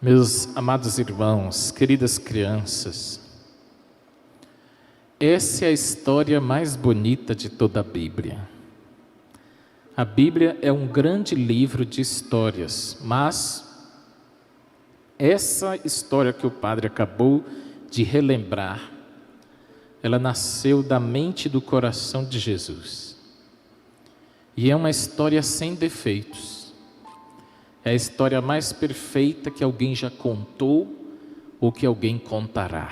Meus amados irmãos, queridas crianças, essa é a história mais bonita de toda a Bíblia. A Bíblia é um grande livro de histórias, mas essa história que o padre acabou de relembrar, ela nasceu da mente e do coração de Jesus. E é uma história sem defeitos. É a história mais perfeita que alguém já contou ou que alguém contará.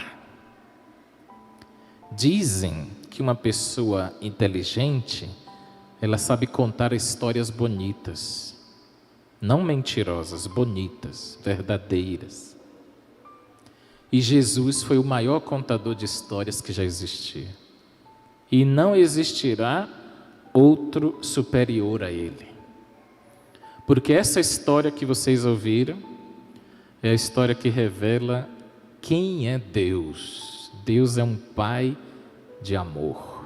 Dizem que uma pessoa inteligente, ela sabe contar histórias bonitas, não mentirosas, bonitas, verdadeiras. E Jesus foi o maior contador de histórias que já existiu. E não existirá outro superior a ele. Porque essa história que vocês ouviram é a história que revela quem é Deus. Deus é um Pai de amor.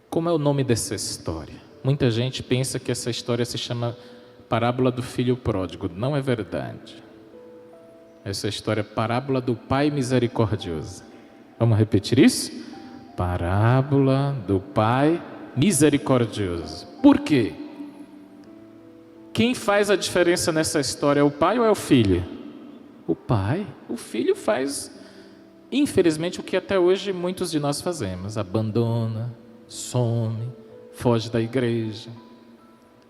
Como é o nome dessa história? Muita gente pensa que essa história se chama Parábola do Filho Pródigo. Não é verdade. Essa história é Parábola do Pai Misericordioso. Vamos repetir isso? Parábola do Pai Misericordioso. Por quê? Quem faz a diferença nessa história é o pai ou é o filho? O pai. O filho faz, infelizmente, o que até hoje muitos de nós fazemos. Abandona, some, foge da igreja.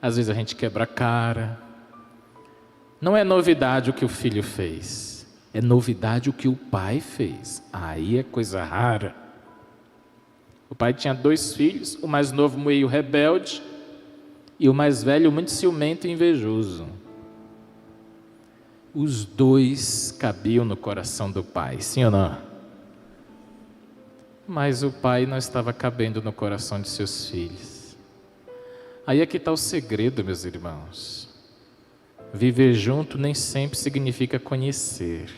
Às vezes a gente quebra a cara. Não é novidade o que o filho fez. É novidade o que o pai fez. Aí é coisa rara. O pai tinha 2 filhos, o mais novo meio rebelde, e o mais velho muito ciumento e invejoso. Os 2 cabiam no coração do pai, sim ou não? Mas o pai não estava cabendo no coração de seus filhos. Aí é que está o segredo, meus irmãos. Viver junto nem sempre significa conhecer.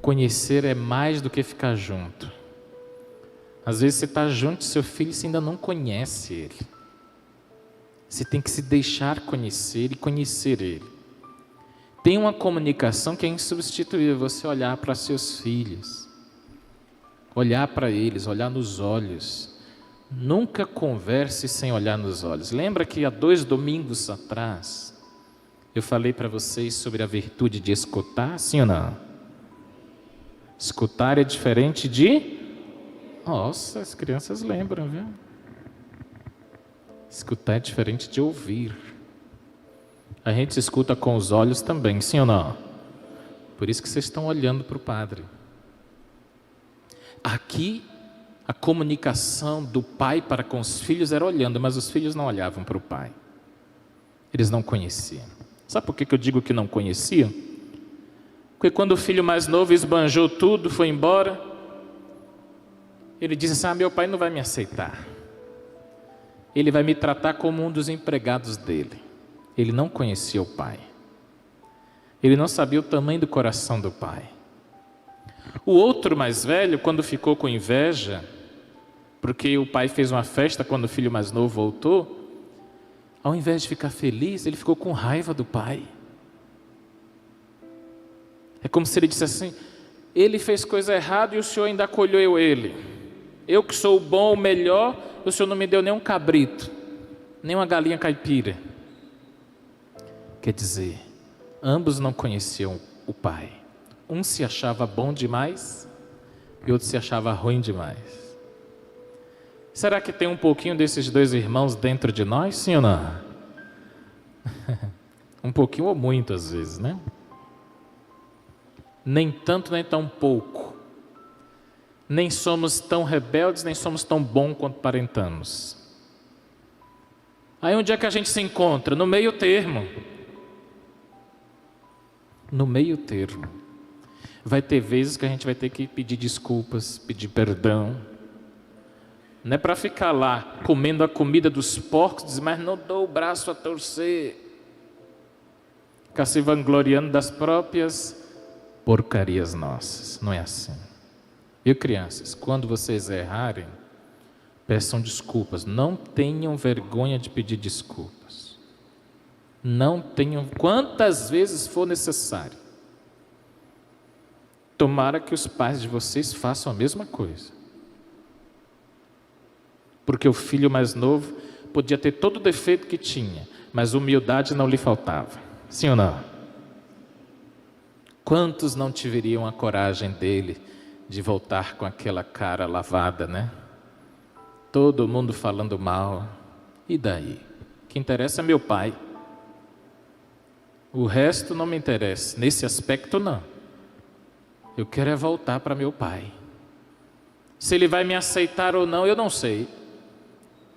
Conhecer é mais do que ficar junto. Às vezes você está junto de seu filho e você ainda não conhece ele. Você tem que se deixar conhecer e conhecer ele. Tem uma comunicação que é insubstituível. Você olhar para seus filhos, olhar para eles, olhar nos olhos. Nunca converse sem olhar nos olhos. Lembra que há 2 domingos atrás eu falei para vocês sobre a virtude de escutar, sim ou não? Escutar é diferente de... Nossa, as crianças lembram, viu? Escutar é diferente de ouvir. A gente escuta com os olhos também, sim ou não? Por isso que vocês estão olhando para o padre. Aqui, a comunicação do pai para com os filhos era olhando, mas os filhos não olhavam para o pai. Eles não conheciam. Sabe por que eu digo que não conheciam? Porque quando o filho mais novo esbanjou tudo, foi embora, ele disse assim: meu pai não vai me aceitar. Ele vai me tratar como um dos empregados dele. Ele não conhecia o pai. Ele não sabia o tamanho do coração do pai. O outro mais velho, quando ficou com inveja, porque o pai fez uma festa quando o filho mais novo voltou, ao invés de ficar feliz, ele ficou com raiva do pai. É como se ele dissesse assim: ele fez coisa errada e o senhor ainda acolheu ele. Eu que sou o bom, o melhor, o senhor não me deu nem um cabrito, nem uma galinha caipira. Quer dizer, ambos não conheciam o pai. Um se achava bom demais e outro se achava ruim demais. Será que tem um pouquinho desses 2 irmãos dentro de nós, sim ou não? Um pouquinho ou muito às vezes, né? Nem tanto, nem tão pouco. Nem somos tão rebeldes, nem somos tão bons quanto aparentamos. Aí onde é que a gente se encontra? No meio termo. No meio termo. Vai ter vezes que a gente vai ter que pedir desculpas, pedir perdão. Não é para ficar lá comendo a comida dos porcos, dizer, mas não dou o braço a torcer. Ficar se vangloriando das próprias porcarias nossas. Não é assim. Viu, crianças? Quando vocês errarem, peçam desculpas. Não tenham vergonha de pedir desculpas. Não tenham, quantas vezes for necessário. Tomara que os pais de vocês façam a mesma coisa. Porque o filho mais novo podia ter todo o defeito que tinha, mas humildade não lhe faltava. Sim ou não? Quantos não tiveriam a coragem dele de voltar com aquela cara lavada, né? Todo mundo falando mal. E daí? O que interessa é meu pai. O resto não me interessa. Nesse aspecto, não. Eu quero é voltar para meu pai. Se ele vai me aceitar ou não, eu não sei.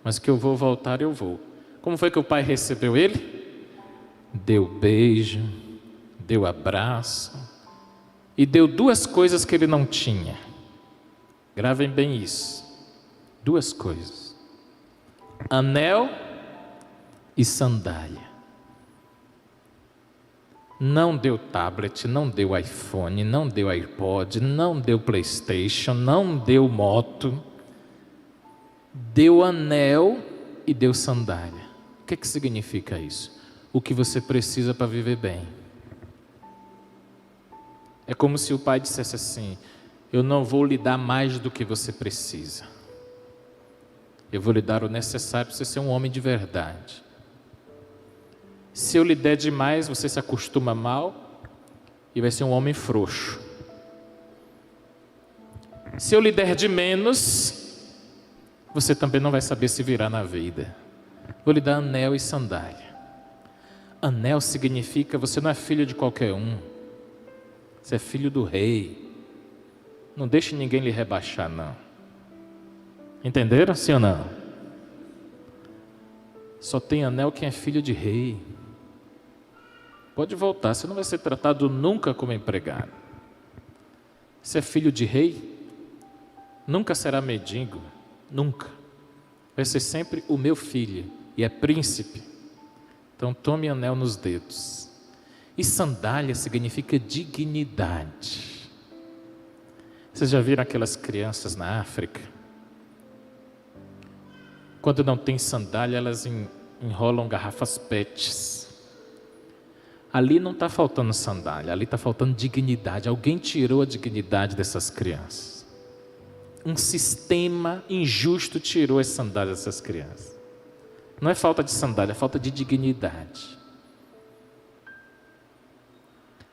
Mas que eu vou voltar, eu vou. Como foi que o pai recebeu ele? Deu beijo, deu abraço e deu duas coisas que ele não tinha. Gravem bem isso. Duas coisas: anel e sandália. Não deu tablet, não deu iPhone, não deu iPod, não deu PlayStation, não deu moto. Deu anel e deu sandália. O que significa isso? O que você precisa para viver bem. É como se o pai dissesse assim: eu não vou lhe dar mais do que você precisa. Eu vou lhe dar o necessário para você ser um homem de verdade. Se eu lhe der demais, você se acostuma mal e vai ser um homem frouxo. Se eu lhe der de menos, você também não vai saber se virar na vida. Vou lhe dar anel e sandália. Anel significa você não é filho de qualquer um. Você é filho do rei. Não deixe ninguém lhe rebaixar, não. Entenderam, sim ou não? Só tem anel quem é filho de rei. Pode voltar, você não vai ser tratado nunca como empregado. Se é filho de rei, nunca será mendigo, nunca. Vai ser sempre o meu filho, e é príncipe. Então tome anel nos dedos. E sandália significa dignidade. Vocês já viram aquelas crianças na África? Quando não tem sandália, elas enrolam garrafas PETs. Ali não está faltando sandália, ali está faltando dignidade. Alguém tirou a dignidade dessas crianças. Um sistema injusto tirou as sandálias dessas crianças. Não é falta de sandália, é falta de dignidade.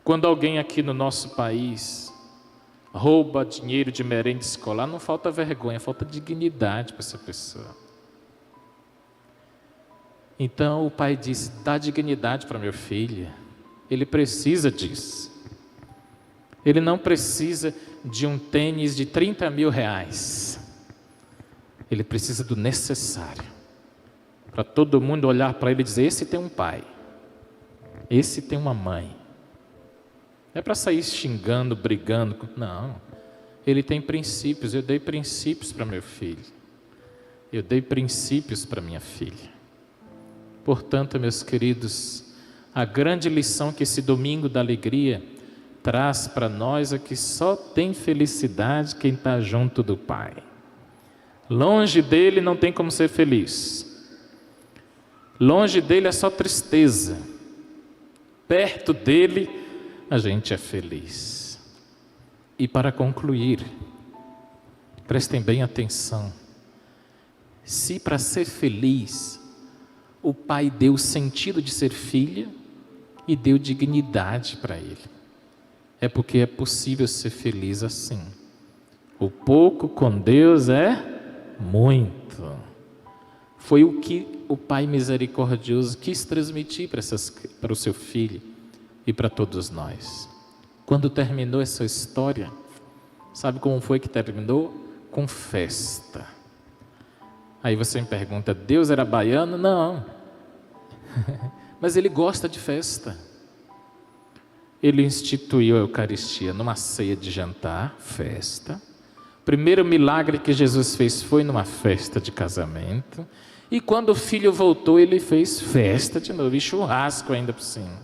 Quando alguém aqui no nosso país rouba dinheiro de merenda escolar, não falta vergonha, falta dignidade para essa pessoa. Então o pai disse: dá dignidade para meu filho. Ele precisa disso. Ele não precisa de um tênis de 30 mil reais. Ele precisa do necessário. Para todo mundo olhar para ele e dizer: esse tem um pai. Esse tem uma mãe. Não é para sair xingando, brigando. Não. Ele tem princípios. Eu dei princípios para meu filho. Eu dei princípios para minha filha. Portanto, meus queridos, a grande lição que esse domingo da alegria traz para nós é que só tem felicidade quem está junto do Pai. Longe dele não tem como ser feliz. Longe dele é só tristeza. Perto dele a gente é feliz. E para concluir, prestem bem atenção. Se para ser feliz o pai deu o sentido de ser filho e deu dignidade para ele, é porque é possível ser feliz assim. O pouco com Deus é muito. Foi o que o Pai misericordioso quis transmitir para o seu filho e para todos nós. Quando terminou essa história, sabe como foi que terminou? Com festa. Aí você me pergunta: Deus era baiano? Não. Mas ele gosta de festa. Ele instituiu a Eucaristia numa ceia de jantar, festa. O primeiro milagre que Jesus fez foi numa festa de casamento. E quando o filho voltou, ele fez festa de novo, e churrasco ainda por cima.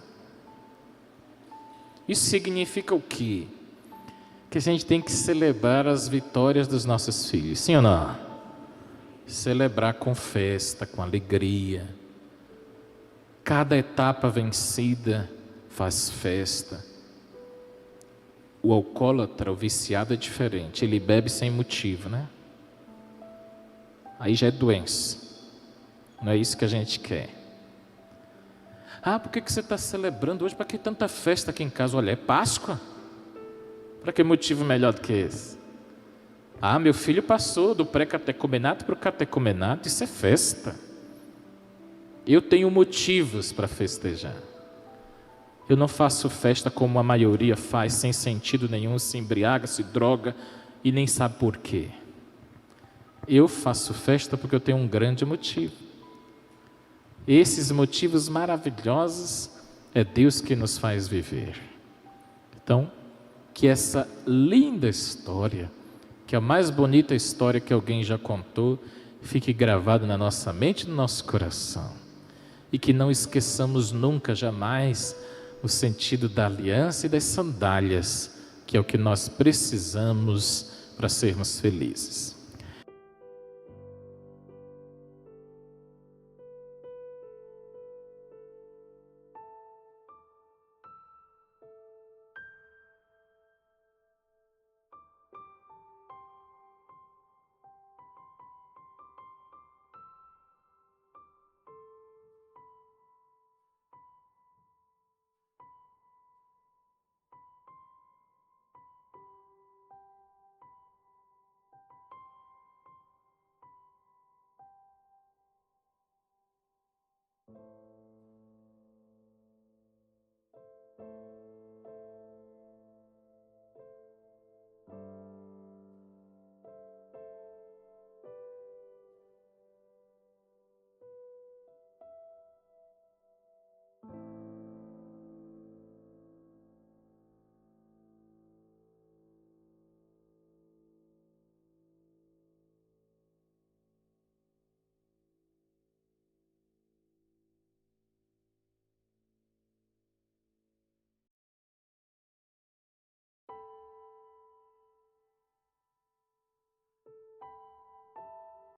Isso significa o quê? Que a gente tem que celebrar as vitórias dos nossos filhos, sim ou não? Celebrar com festa, com alegria. Cada etapa vencida faz festa. O alcoólatra, o viciado é diferente. Ele bebe sem motivo, né? Aí já é doença. Não é isso que a gente quer. Ah, por que você está celebrando hoje? Para que tanta festa aqui em casa? Olha, é Páscoa. Para que motivo melhor do que esse? Ah, meu filho passou do pré-catecumenato para o catecumenato. Isso é festa. Eu tenho motivos para festejar. Eu não faço festa como a maioria faz, sem sentido nenhum, se embriaga, se droga e nem sabe por quê. Eu faço festa porque eu tenho um grande motivo. Esses motivos maravilhosos é Deus que nos faz viver. Então, que essa linda história, que é a mais bonita história que alguém já contou, fique gravada na nossa mente e no nosso coração. E que não esqueçamos nunca, jamais, o sentido da aliança e das sandálias, que é o que nós precisamos para sermos felizes.